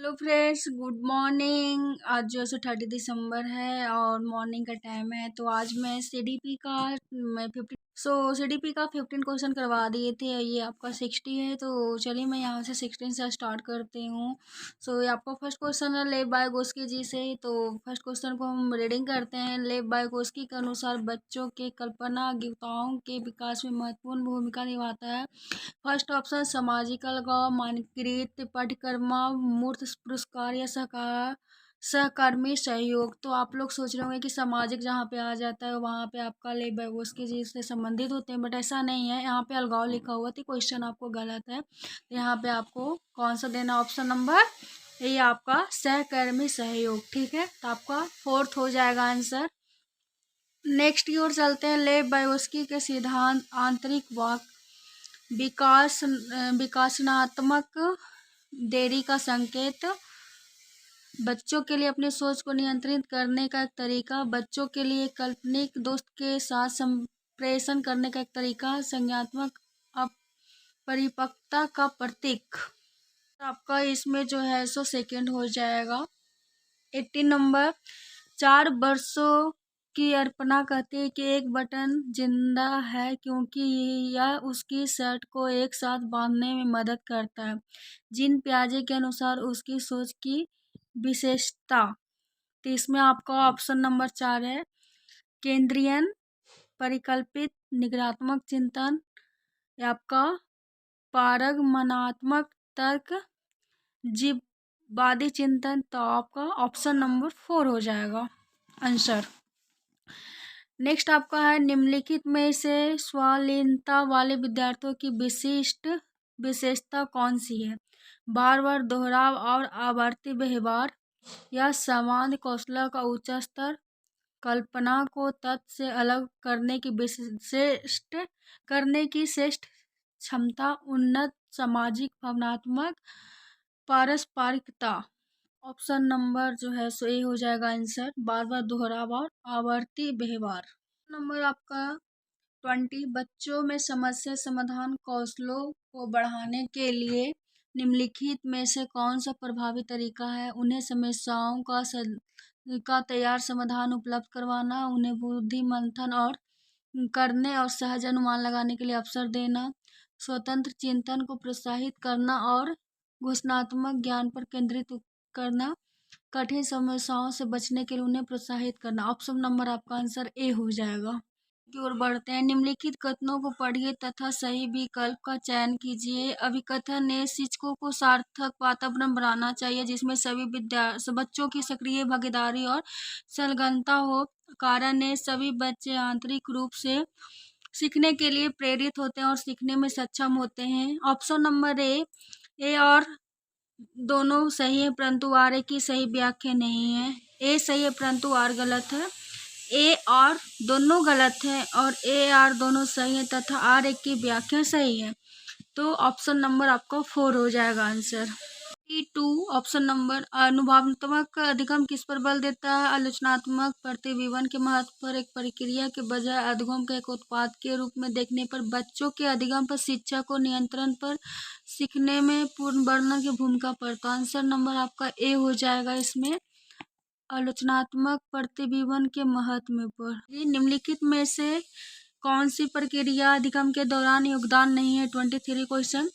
Hello friends, good morning. आज जो है 30 दिसंबर है और मॉर्निंग का टाइम है। तो आज मैं सीडीपी का मैं 15 क्वेश्चन करवा दिए थे। ये आपका 60 है। तो चलिए मैं यहाँ से 16 से स्टार्ट करती हूँ। ये आपका फर्स्ट क्वेश्चन है लेव बायगोस्की जी से। तो फर्स्ट क्वेश्चन को हम रीडिंग करते हैं। लेव बायगोस्की के अनुसार बच्चों के कल्पनागिताओं के विकास में महत्वपूर्ण भूमिका निभाता है। फर्स्ट ऑप्शन सामाजिक अलगाव, मानकीकृत पाठ्यक्रम, मूर्त पुरस्कार या सहकर्मी सहयोग। तो आप लोग सोच रहे होंगे कि सामाजिक जहाँ पे आ जाता है वहाँ पे आपका लेबर उसके चीज से संबंधित होते हैं, बट ऐसा नहीं है। यहाँ पे अलगाव लिखा हुआ तो क्वेश्चन आपको गलत है। यहाँ पे आपको कौन सा देना, ऑप्शन नंबर ये आपका सहकर्मी सहयोग। ठीक है, तो आपका फोर्थ हो जाएगा आंसर। नेक्स्ट की ओर चलते हैं। लेव बायोस्की के सिद्धांत आंतरिक वाक विकासनात्मक देरी का संकेत, बच्चों के लिए अपनी सोच को नियंत्रित करने का एक तरीका, बच्चों के लिए काल्पनिक दोस्त के साथ संप्रेषण करने का एक तरीका, संज्ञानात्मक अपरिपक्वता का प्रतीक। आपका इसमें जो है सेकेंड हो जाएगा। 18 नंबर। 4 वर्षों की अर्पणा कहती है कि एक बटन जिंदा है क्योंकि यह उसकी शर्ट को एक साथ बांधने में मदद करता है। जिन प्याजे के अनुसार उसकी सोच की विशेषता। तो इसमें आपका ऑप्शन नंबर 4 है। केंद्रीयन, परिकल्पित, निगरात्मक चिंतन या आपका पारगमनात्मक तर्क, जीववादी चिंतन। तो आपका ऑप्शन नंबर 4 हो जाएगा आंसर। नेक्स्ट आपका है निम्नलिखित में से स्वालीनता वाले विद्यार्थियों की विशिष्ट विशेषता कौन सी है। बार बार दोहराव और आवर्ती व्यवहार, या सामान्य कौशल का उच्च स्तर, कल्पना को तथ्य से अलग करने की श्रेष्ठ क्षमता, उन्नत सामाजिक भावनात्मक पारस्परिकता। ऑप्शन नंबर जो है ए हो जाएगा आंसर। बार बार दोहराव और आवर्ती व्यवहार। नंबर आपका 20। बच्चों में समस्या समाधान कौशलों को बढ़ाने के लिए निम्नलिखित में से कौन सा प्रभावी तरीका है। उन्हें समस्याओं का तैयार समाधान उपलब्ध करवाना, उन्हें बुद्धि मंथन और करने और सहज अनुमान लगाने के लिए अवसर देना, स्वतंत्र चिंतन को प्रोत्साहित करना और घोषणात्मक ज्ञान पर केंद्रित करना, कठिन समस्याओं से बचने के लिए उन्हें प्रोत्साहित करना। ऑप्शन नंबर आपका आंसर ए हो जाएगा। की ओर बढ़ते हैं। निम्नलिखित कथनों को पढ़िए तथा सही विकल्प का चयन कीजिए। अभिकथन ने शिक्षकों को सार्थक वातावरण बनाना चाहिए जिसमें सभी बच्चों की सक्रिय भागीदारी और संलग्नता हो। कारण है सभी बच्चे आंतरिक रूप से सीखने के लिए प्रेरित होते हैं और सीखने में सक्षम होते हैं। ऑप्शन नंबर ए और दोनों सही है परंतु आर ए की सही व्याख्या नहीं है। ए सही है परंतु आर गलत है। ए और दोनों गलत है और ए आर दोनों सही है तथा आर एक की व्याख्या सही है। तो ऑप्शन नंबर आपका 4 हो जाएगा आंसर। 2 option number. अनुभवात्मक अधिगम किस पर बल देता है। आलोचनात्मक प्रतिबिंबन के महत्व पर एक प्रक्रिया के बजाय अधिगम को एक उत्पाद के रूप में देखने पर, बच्चों के अधिगम पर, शिक्षा को नियंत्रण पर, सीखने में पूर्ण वर्णन की भूमिका पर। तो आंसर नंबर आपका ए हो जाएगा इसमें, आलोचनात्मक प्रतिबिंबन के महत्व पर। निम्नलिखित में से कौन सी प्रक्रिया अधिगम के दौरान योगदान नहीं है। 23 क्वेश्चन।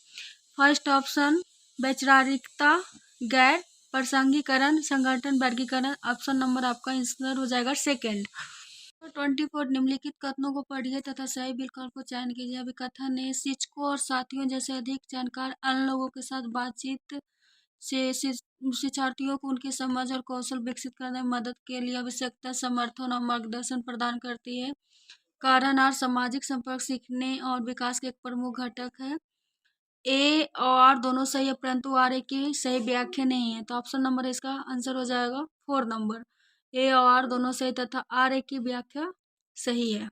फर्स्ट ऑप्शन वैचारिकता, गैर प्रासंगिकरण, संगठन वर्गीकरण। ऑप्शन नंबर आपका आंसर हो जाएगा सेकेंड। 24 निम्नलिखित कथनों को पढ़िए तथा सही विकल्प को चयन कीजिए। अभिकथन ने शिक्षकों और साथियों जैसे अधिक जानकार अन्य लोगों के साथ बातचीत से शिक्षार्थियों को उनकी समझ और कौशल विकसित करने में मदद के लिए आवश्यकता समर्थन और मार्गदर्शन प्रदान करती है। कारण और सामाजिक संपर्क सीखने और विकास के एक प्रमुख घटक है। ए और दोनों सही है परंतु आर ए की सही व्याख्या नहीं है। तो ऑप्शन नंबर इसका आंसर हो जाएगा 4 नंबर। ए और दोनों सही तथा आर ए की व्याख्या सही है।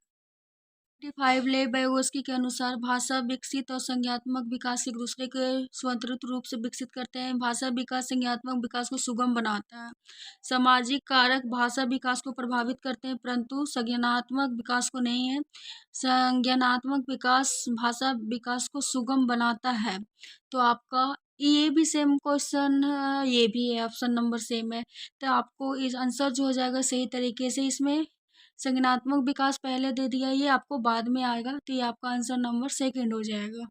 25 लेव बायोस्की के अनुसार भाषा विकसित और संज्ञानात्मक विकास एक दूसरे के स्वतंत्र रूप से विकसित करते हैं। भाषा विकास संज्ञानात्मक विकास को सुगम बनाता है। सामाजिक कारक भाषा विकास को प्रभावित करते हैं परंतु संज्ञानात्मक विकास को नहीं है। संज्ञानात्मक विकास भाषा विकास को सुगम बनाता है। तो आपका ये भी सेम क्वेश्चन है, ये भी है, ऑप्शन नंबर सेम है। तो आपको इस आंसर जो हो जाएगा सही तरीके से, इसमें संज्ञानात्मक विकास पहले दे दिया, ये आपको बाद में आएगा, तो ये आपका आंसर नंबर सेकंड हो जाएगा।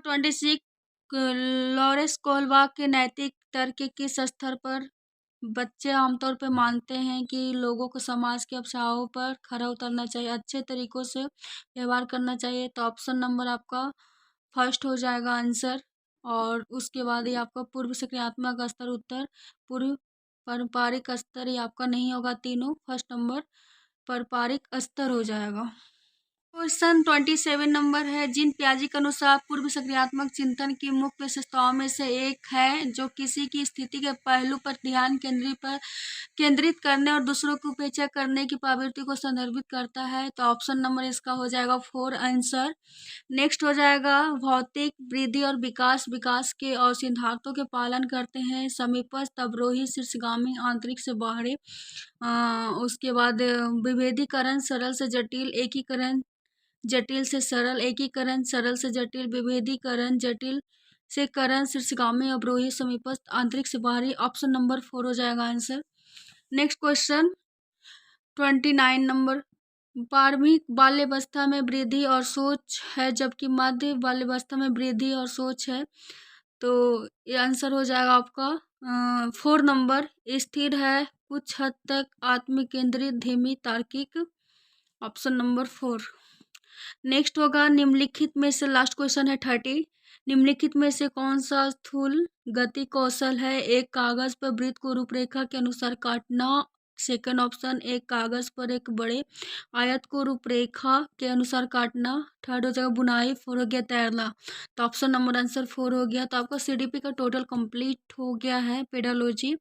26 लॉरेंस कोलवाक के नैतिक तर्क किस स्तर पर बच्चे आमतौर पर मानते हैं कि लोगों को समाज के अवसरों पर खरा उतरना चाहिए, अच्छे तरीकों से व्यवहार करना चाहिए। तो ऑप्शन नंबर आपका फर्स्ट हो जाएगा आंसर। और उसके बाद ये आपका पूर्व सक्रियात्मक स्तर, उत्तर पूर्व पारंपरिक स्तर, ये आपका नहीं होगा, तीनों फर्स्ट नंबर पारंपरिक स्तर हो जाएगा। क्वेश्चन 27 नंबर है, जिन प्याजी के अनुसार पूर्व सक्रियात्मक चिंतन की मुख्य विशेषताओं में से एक है जो किसी की स्थिति के पहलू पर ध्यान केंद्रित करने और दूसरों की उपेक्षा करने की प्रवृत्ति को संदर्भित करता है। तो ऑप्शन नंबर इसका हो जाएगा 4 आंसर। नेक्स्ट हो जाएगा भौतिक वृद्धि और विकास विकास के और सिद्धांतों के पालन करते हैं, समीपस्थ अवरोही शीर्षगामी आंतरिक से बाहरी। उसके बाद विभेदीकरण सरल से जटिल, एकीकरण जटिल से सरल, एकीकरण सरल से जटिल, विभेदीकरण जटिल से करण, शीर्षगामी अवरोही, समीपस्थ आंतरिक से बाहरी। ऑप्शन नंबर 4 हो जाएगा आंसर। नेक्स्ट क्वेश्चन 29 नंबर, प्रारंभिक बाल्यावस्था में वृद्धि और सोच है जबकि मध्य बाल्यावस्था में वृद्धि और सोच है। तो ये आंसर हो जाएगा आपका 4 नंबर। स्थिर है कुछ हद तक, आत्मकेंद्रित, धीमी, तार्किक। Option number 4। नेक्स्ट होगा निम्नलिखित में से, लास्ट क्वेश्चन है 30, निम्नलिखित में से कौन सा स्थूल गति कौशल है? एक कागज पर वृत्त को रूपरेखा के अनुसार काटना। सेकंड ऑप्शन, एक कागज पर एक बड़े आयत को रूपरेखा के अनुसार काटना। थर्ड हो जाएगा बुनाई। 4 हो गया तैरना। तो ऑप्शन नंबर आंसर 4 हो गया। तो आपका सीडीपी का टोटल कंप्लीट हो गया है पेडालॉजी।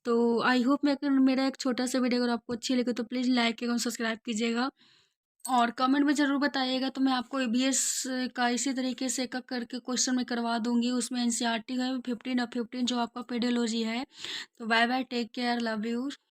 तो आई होप मेरा एक छोटा सा वीडियो अगर आपको अच्छी लगे तो प्लीज़ लाइक एवं सब्सक्राइब कीजिएगा और कमेंट में ज़रूर बताइएगा। तो मैं आपको ईवीएस का इसी तरीके से एक एक करके क्वेश्चन में करवा दूंगी। उसमें एनसीईआरटी है 15 और 15 जो आपका पेडोलॉजी है। तो bye bye, take care, love you.